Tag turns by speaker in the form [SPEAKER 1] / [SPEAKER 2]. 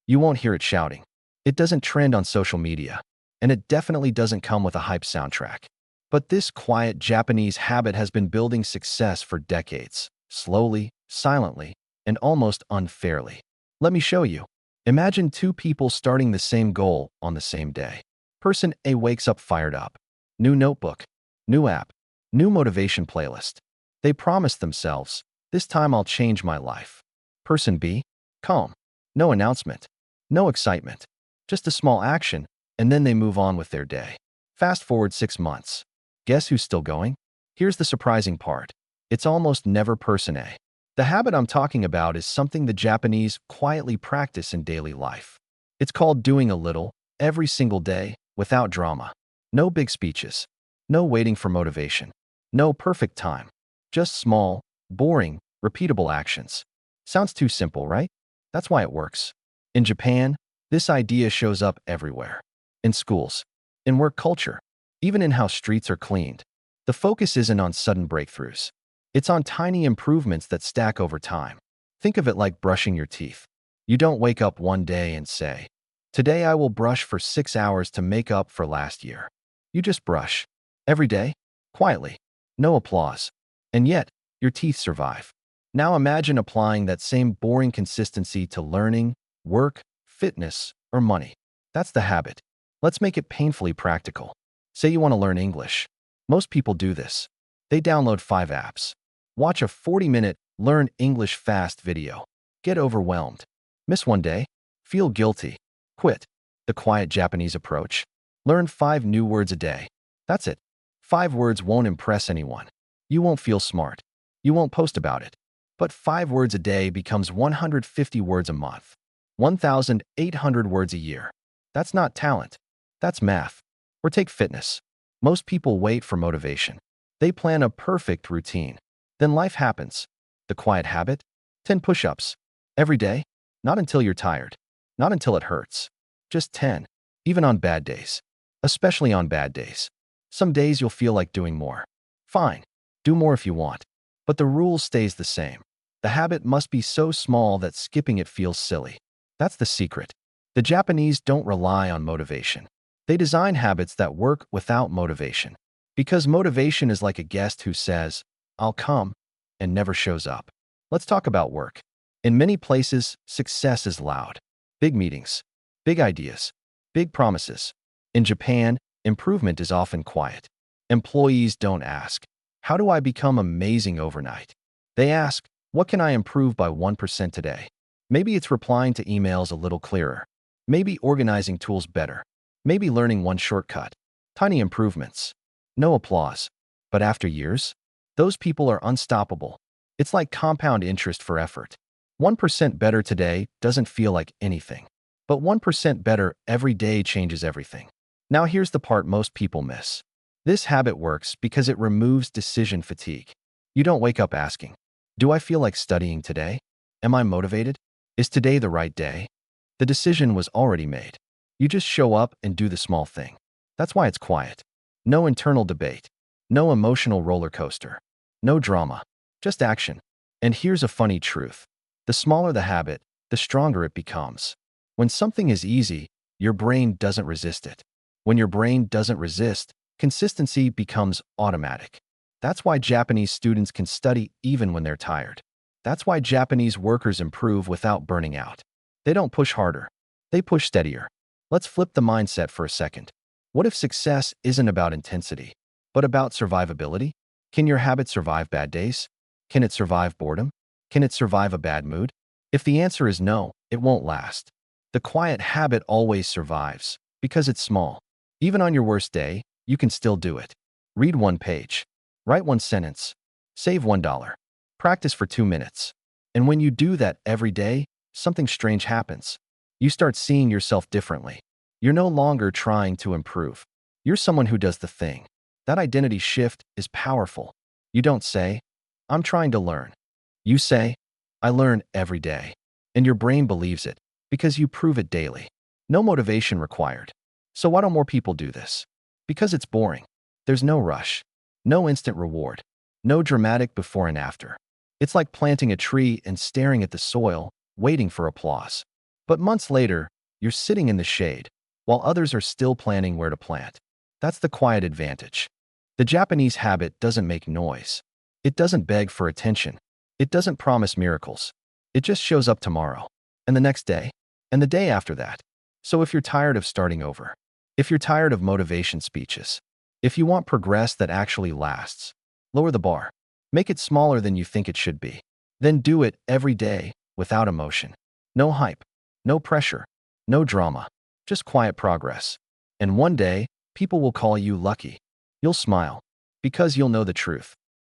[SPEAKER 1] You won't hear it shouting. It doesn't trend on social media, and it definitely doesn't come with a hype soundtrack. But this quiet Japanese habit has been building success for decades, slowly, silently, and almost unfairly. Let me show you. Imagine two people starting the same goal on the same day. Person A wakes up fired up. New notebook, new app, new motivation playlist. They promise themselves, this time I'll change my life. Person B, calm. No announcement, no excitement, just a small action, and then they move on with their day. Fast forward 6 months. Guess who's still going? Here's the surprising part. It's almost never person A. The habit I'm talking about is something the Japanese quietly practice in daily life. It's called doing a little, every single day, without drama. No big speeches. No waiting for motivation. No perfect time. Just small, boring, repeatable actions. Sounds too simple, right? That's why it works. In Japan, this idea shows up everywhere. In schools, in work culture, even in how streets are cleaned. The focus isn't on sudden breakthroughs. It's on tiny improvements that stack over time. Think of it like brushing your teeth. You don't wake up one day and say, today I will brush for 6 hours to make up for last year. You just brush. Every day, quietly. No applause. And yet, your teeth survive. Now imagine applying that same boring consistency to learning, work, fitness, or money. That's the habit. Let's make it painfully practical. Say you want to learn English. Most people do this. They download 5 apps. Watch a 40-minute Learn English Fast video. Get overwhelmed. Miss one day. Feel guilty. Quit. The quiet Japanese approach. Learn 5 new words a day. That's it. 5 words won't impress anyone. You won't feel smart. You won't post about it. But 5 words a day becomes 150 words a month. 1,800 words a year. That's not talent. That's math. Or take fitness. Most people wait for motivation. They plan a perfect routine. Then life happens. The quiet habit? 10 push-ups. Every day? Not until you're tired. Not until it hurts. Just 10. Even on bad days. Especially on bad days. Some days you'll feel like doing more. Fine. Do more if you want. But the rule stays the same. The habit must be so small that skipping it feels silly. That's the secret. The Japanese don't rely on motivation. They design habits that work without motivation. Because motivation is like a guest who says, I'll come, and never shows up. Let's talk about work. In many places, success is loud. Big meetings, big ideas, big promises. In Japan, improvement is often quiet. Employees don't ask, how do I become amazing overnight? They ask, what can I improve by 1% today? Maybe it's replying to emails a little clearer. Maybe organizing tools better. Maybe learning one shortcut. Tiny improvements. No applause. But after years, those people are unstoppable. It's like compound interest for effort. 1% better today doesn't feel like anything. But 1% better every day changes everything. Now here's the part most people miss. This habit works because it removes decision fatigue. You don't wake up asking, do I feel like studying today? Am I motivated? Is today the right day? The decision was already made. You just show up and do the small thing. That's why it's quiet. No internal debate. No emotional roller coaster. No drama. Just action. And here's a funny truth. The smaller the habit, the stronger it becomes. When something is easy, your brain doesn't resist it. When your brain doesn't resist, consistency becomes automatic. That's why Japanese students can study even when they're tired. That's why Japanese workers improve without burning out. They don't push harder. They push steadier. Let's flip the mindset for a second. What if success isn't about intensity, but about survivability? Can your habit survive bad days? Can it survive boredom? Can it survive a bad mood? If the answer is no, it won't last. The quiet habit always survives because it's small. Even on your worst day, you can still do it. Read 1 page. Write 1 sentence. Save $1. Practice for 2 minutes. And when you do that every day, something strange happens. You start seeing yourself differently. You're no longer trying to improve. You're someone who does the thing. That identity shift is powerful. You don't say, I'm trying to learn. You say, I learn every day. And your brain believes it because you prove it daily. No motivation required. So why don't more people do this? Because it's boring. There's no rush. No instant reward. No dramatic before and after. It's like planting a tree and staring at the soil, waiting for applause. But months later, you're sitting in the shade, while others are still planning where to plant. That's the quiet advantage. The Japanese habit doesn't make noise. It doesn't beg for attention. It doesn't promise miracles. It just shows up tomorrow, and the next day, and the day after that. So if you're tired of starting over, if you're tired of motivation speeches, if you want progress that actually lasts, lower the bar. Make it smaller than you think it should be. Then do it every day without emotion. No hype, no pressure, no drama, just quiet progress. And one day, people will call you lucky. You'll smile because you'll know the truth.